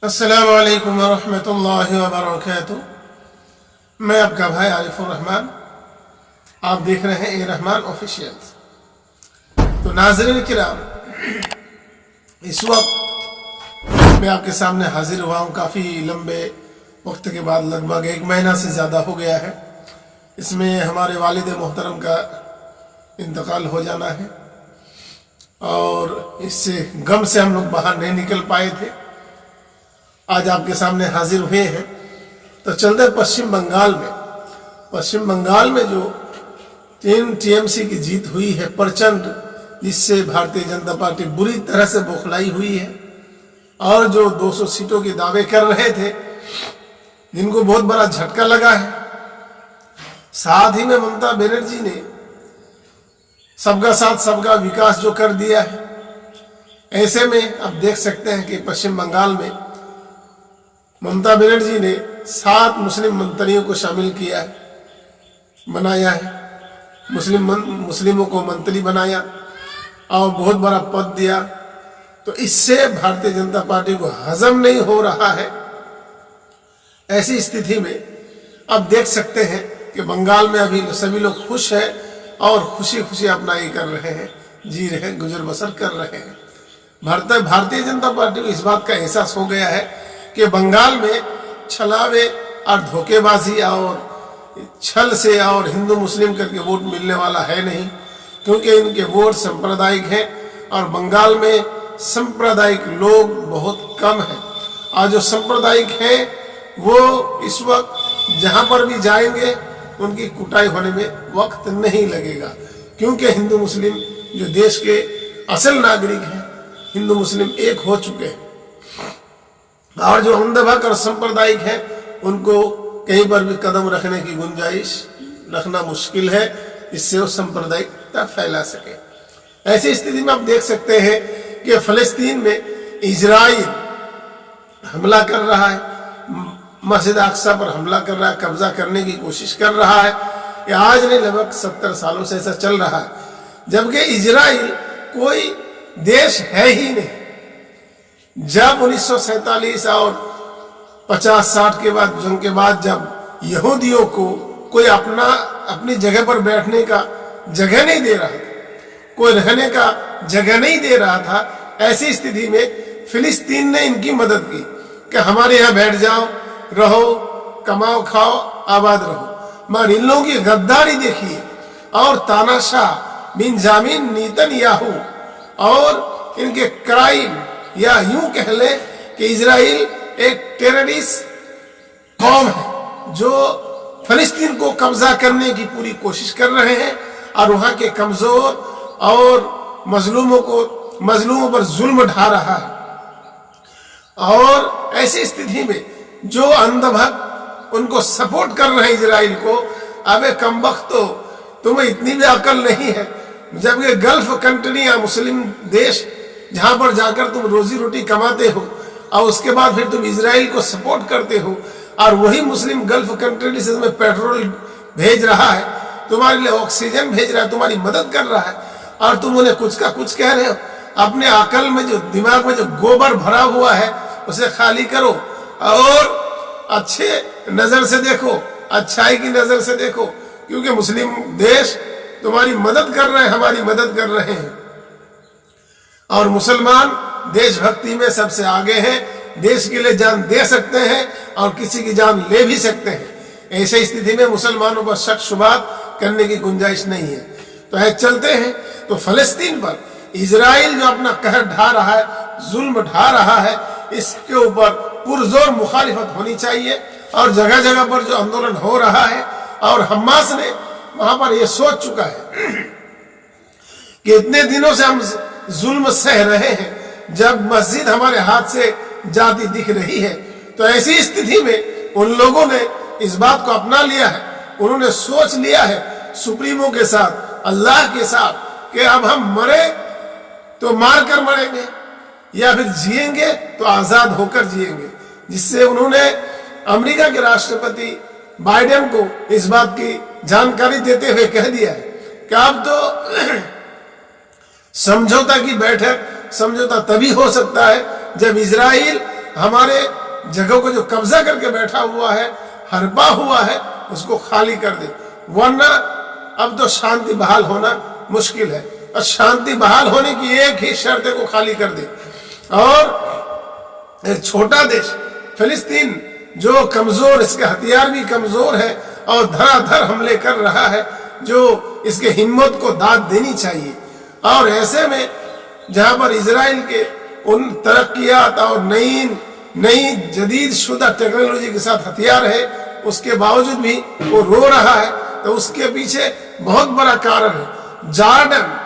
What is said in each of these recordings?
अस्सलामु अलैकुम वरहमतुल्लाहि वबरकातुह। मैं आपका भाई आरिफुर रहमान, आप देख रहे हैं ए रहमान ऑफिशियल। तो नाज़रीन किराम, इस वक्त मैं आपके सामने हाजिर हुआ हूँ काफ़ी लंबे वक्त के बाद, लगभग 1 महीना से ज़्यादा हो गया है। इसमें हमारे वालिद मोहतरम का इंतकाल हो जाना है और इससे गम से हम लोग बाहर नहीं निकल पाए थे। आज आपके सामने हाजिर हुए हैं। तो चलते पश्चिम बंगाल में जो 3 टीएमसी की जीत हुई है प्रचंड, जिससे भारतीय जनता पार्टी बुरी तरह से बौखलाई हुई है और जो 200 सीटों के दावे कर रहे थे, जिनको बहुत बड़ा झटका लगा है। साथ ही में ममता बनर्जी ने सबका साथ सबका विकास जो कर दिया है, ऐसे में आप देख सकते हैं कि पश्चिम बंगाल में ममता बनर्जी ने 7 मुस्लिम मंत्रियों को शामिल किया है, बनाया है, मुस्लिमों को मंत्री बनाया और बहुत बड़ा पद दिया। तो इससे भारतीय जनता पार्टी को हजम नहीं हो रहा है। ऐसी स्थिति में अब देख सकते हैं कि बंगाल में अभी सभी लोग खुश हैं और खुशी खुशी अपना ये कर रहे हैं, जी रहे हैं, गुजर बसर कर रहे हैं। भारतीय जनता पार्टी को इस बात का एहसास हो गया है कि बंगाल में छलावे और धोखेबाजी और छल से और हिंदू मुस्लिम करके वोट मिलने वाला है नहीं, क्योंकि इनके वोट सांप्रदायिक हैं और बंगाल में सांप्रदायिक लोग बहुत कम हैं। और जो सांप्रदायिक हैं वो इस वक्त जहां पर भी जाएंगे उनकी कुटाई होने में वक्त नहीं लगेगा, क्योंकि हिंदू मुस्लिम जो देश के असल नागरिक हैं, हिंदू मुस्लिम एक हो चुके हैं और जो अंधभक्त और सांप्रदायिक है उनको कहीं पर भी कदम रखने की गुंजाइश रखना मुश्किल है, इससे वो सांप्रदायिकता फैला सके। ऐसी स्थिति में आप देख सकते हैं कि फलस्तीन में इजराइल हमला कर रहा है, मस्जिद अक्सा पर हमला कर रहा है, कब्जा करने की कोशिश कर रहा है। ये आज नहीं, लगभग 70 सालों से ऐसा चल रहा है, जबकि इजराइल कोई देश है ही नहीं। जब 1947 और 50-60 के बाद, जंग के बाद, जब यहूदियों को कोई अपनी जगह पर बैठने का जगह नहीं दे रहा था, कोई रहने का जगह नहीं दे रहा था, ऐसी स्थिति में फिलिस्तीन ने इनकी मदद की कि हमारे यहाँ बैठ जाओ, रहो, कमाओ, खाओ, आबाद रहो। मगर इन लोगों की गद्दारी देखिए और तानाशाह बेंजामिन नेतन्याहू और इनके क्राइम, या यूं कह ले कि इजराइल एक टेररिस्ट कौम है जो फिलिस्तीन को कब्जा करने की पूरी कोशिश कर रहे हैं और वहां के कमजोर और मजलूमों पर जुल्म ढा रहा है। और ऐसी स्थिति में जो अंधभक्त उनको सपोर्ट कर रहे हैं इजराइल को, अबे कमबख्त, तो तुम्हें इतनी भी अकल नहीं है। जबकि गल्फ कंट्री या मुस्लिम देश जहां पर जाकर तुम रोजी रोटी कमाते हो और उसके बाद फिर तुम इजराइल को सपोर्ट करते हो, और वही मुस्लिम गल्फ कंट्री से तुम्हें पेट्रोल भेज रहा है, तुम्हारे लिए ऑक्सीजन भेज रहा है, तुम्हारी मदद कर रहा है, और तुम उन्हें कुछ का कुछ कह रहे हो। अपने अकल में जो, दिमाग में जो गोबर भरा हुआ है उसे खाली करो और अच्छे नजर से देखो, अच्छाई की नजर से देखो, क्योंकि मुस्लिम देश तुम्हारी मदद कर रहे हैं, हमारी मदद कर रहे हैं। और मुसलमान देशभक्ति में सबसे आगे हैं, देश के लिए जान दे सकते हैं और किसी की जान ले भी सकते हैं। ऐसी स्थिति में मुसलमानों पर शक शुबात करने की गुंजाइश नहीं है। तो है चलते हैं तो फलस्तीन पर इजराइल जो अपना कहर ढा रहा है, जुल्म ढा रहा है, इसके ऊपर पुरजोर मुखालिफत होनी चाहिए। और जगह जगह पर जो आंदोलन हो रहा है, और हमास ने वहां पर यह सोच चुका है कि इतने दिनों से हम जुल्म सह रहे हैं, जब मस्जिद हमारे हाथ से जाती दिख रही है, तो ऐसी स्थिति में उन लोगों ने इस बात को अपना लिया है, उन्होंने सोच लिया है सुप्रीमो के साथ, अल्लाह के साथ, कि अब हम मरे तो मार कर मरेंगे या फिर जिएंगे तो आजाद होकर जिएंगे। जिससे उन्होंने अमेरिका के राष्ट्रपति बाइडेन को इस बात की जानकारी देते हुए कह दिया है कि अब तो समझौता की बैठक, समझौता तभी हो सकता है जब इजराइल हमारे जगह को जो कब्जा करके बैठा हुआ है, हड़पा हुआ है, उसको खाली कर दे, वरना अब तो शांति बहाल होना मुश्किल है। और शांति बहाल होने की एक ही शर्त है, को खाली कर दे। और एक छोटा देश फिलिस्तीन जो कमजोर, इसके हथियार भी कमजोर है और धड़ाधड़ हमले कर रहा है, जो इसके हिम्मत को दाद देनी चाहिए। और ऐसे में जहां पर इजराइल के उन तरक्कियात और नई जदीद शुदा टेक्नोलॉजी के साथ हथियार है, उसके बावजूद भी वो रो रहा है, तो उसके पीछे बहुत बड़ा कारण है। जॉर्डन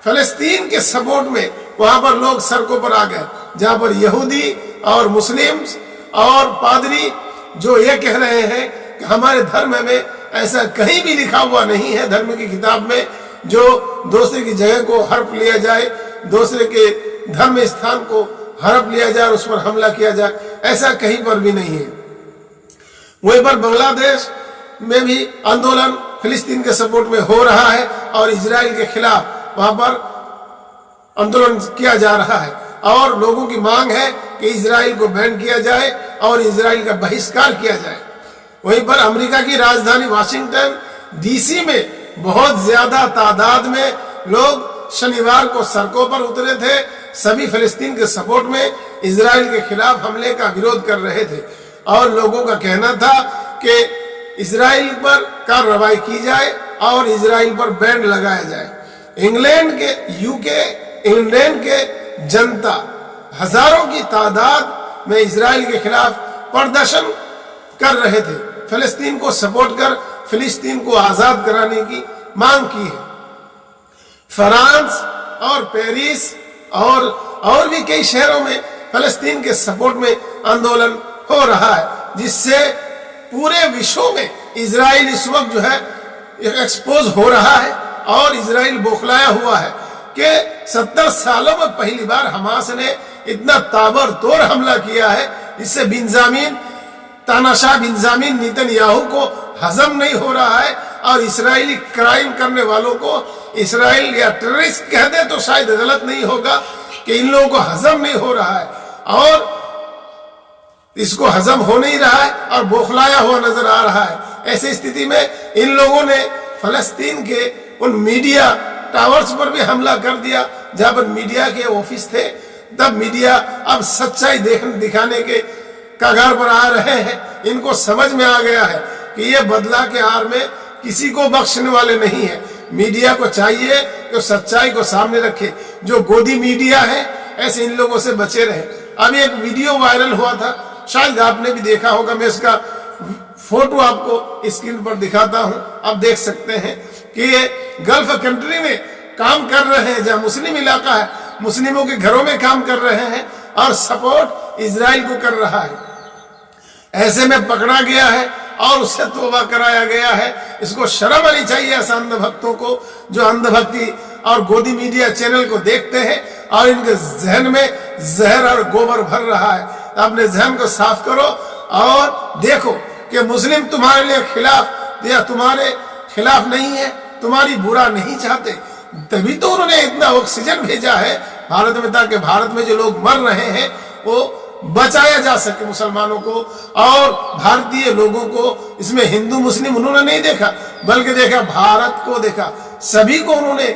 फिलिस्तीन के सपोर्ट में वहां पर लोग सड़कों पर आ गए, जहां पर यहूदी और मुस्लिम और पादरी जो ये कह रहे हैं कि हमारे धर्म में ऐसा कहीं भी लिखा हुआ नहीं है, धर्म की किताब में, जो दूसरे की जगह को हड़प लिया जाए, दूसरे के धर्म स्थान को हड़प लिया जाए और उस पर हमला किया जाए, ऐसा कहीं पर भी नहीं है। वहीं पर बांग्लादेश में भी आंदोलन फिलिस्तीन के सपोर्ट में हो रहा है और इजराइल के खिलाफ वहां पर आंदोलन किया जा रहा है और लोगों की मांग है कि इजराइल को बैन किया जाए और इजराइल का बहिष्कार किया जाए। वहीं पर अमेरिका की राजधानी वाशिंगटन डीसी में बहुत ज्यादा तादाद में लोग शनिवार को सड़कों पर उतरे थे, सभी फिलिस्तीन के सपोर्ट में इजराइल के खिलाफ हमले का विरोध कर रहे थे और लोगों का कहना था कि इजराइल पर कार्रवाई की जाए और इजराइल पर बैन लगाया जाए। इंग्लैंड के जनता हजारों की तादाद में इजराइल के खिलाफ प्रदर्शन कर रहे थे, फिलिस्तीन को सपोर्ट कर फिलिस्तीन को आजाद कराने की मांग की है। फ्रांस और पेरिस और भी कई शहरों में फिलिस्तीन के सपोर्ट में आंदोलन हो रहा है, जिससे पूरे विश्व में इजराइल इस वक्त जो है एक्सपोज हो रहा है और इजराइल बौखलाया हुआ है कि 70 सालों में पहली बार हमास ने इतना ताबड़तोड़ हमला किया है, इससे तानाशाह बेंजामिन नेतन्याहू को हजम नहीं हो रहा है और इसराइली क्राइम करने वालों को इसराइल या टेररिस्ट कह दे तो शायद गलत नहीं होगा कि इन लोगों को हजम नहीं हो रहा है और इसको हजम हो नहीं रहा है और बौखलाया हुआ नजर आ रहा है। ऐसी स्थिति में इन लोगों ने फलस्तीन के उन मीडिया टावर्स पर भी हमला कर दिया जहां पर मीडिया के ऑफिस थे। तब मीडिया अब सच्चाई दिखाने के कगार पर आ रहे हैं। इनको समझ में आ गया है कि ये बदला के आड़ में किसी को बख्शने वाले नहीं है। मीडिया को चाहिए कि सच्चाई को सामने रखे। जो गोदी मीडिया है ऐसे इन लोगों से बचे रहे। अभी एक वीडियो वायरल हुआ था, शायद आपने भी देखा होगा, मैं इसका फोटो आपको स्क्रीन पर दिखाता हूं, आप देख सकते हैं कि ये गल्फ कंट्री में काम कर रहे हैं, जहां मुस्लिम इलाका है, मुस्लिमों के घरों में काम कर रहे हैं और सपोर्ट इजराइल को कर रहा है। ऐसे में पकड़ा गया है और उससे तौबा कराया गया है। इसको शर्म आनी चाहिए ऐसा अंधभक्तों को जो अंधभक्ति और गोदी मीडिया चैनल को देखते हैं और इनके जहन में जहर और गोबर भर रहा है। अपने जहन को साफ करो और देखो कि मुस्लिम तुम्हारे लिए खिलाफ या तुम्हारे खिलाफ नहीं है, तुम्हारी बुरा नहीं चाहते। तभी तो उन्होंने इतना ऑक्सीजन भेजा है भारत में, ताकि भारत में जो लोग मर रहे हैं वो बचाया जा सके मुसलमानों को और भारतीय लोगों को। इसमें हिंदू मुस्लिम उन्होंने नहीं देखा, बल्कि देखा भारत को, देखा सभी को उन्होंने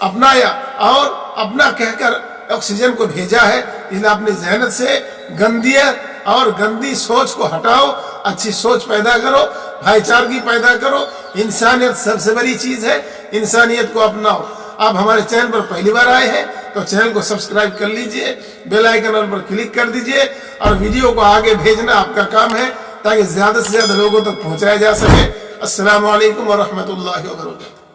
अपनाया और अपना कहकर ऑक्सीजन को भेजा है। इसलिए अपने जहनत से गंदियत और गंदी सोच को हटाओ, अच्छी सोच पैदा करो, भाईचारगी पैदा करो। इंसानियत सबसे बड़ी चीज है, इंसानियत को अपनाओ। आप हमारे चैनल पर पहली बार आए हैं तो चैनल को सब्सक्राइब कर लीजिए, बेल आइकन पर क्लिक कर दीजिए और वीडियो को आगे भेजना आपका काम है ताकि ज्यादा से ज्यादा लोगों तक पहुंचाया जा सके। अस्सलाम वालेकुम व रहमतुल्लाहि व बरकातहू।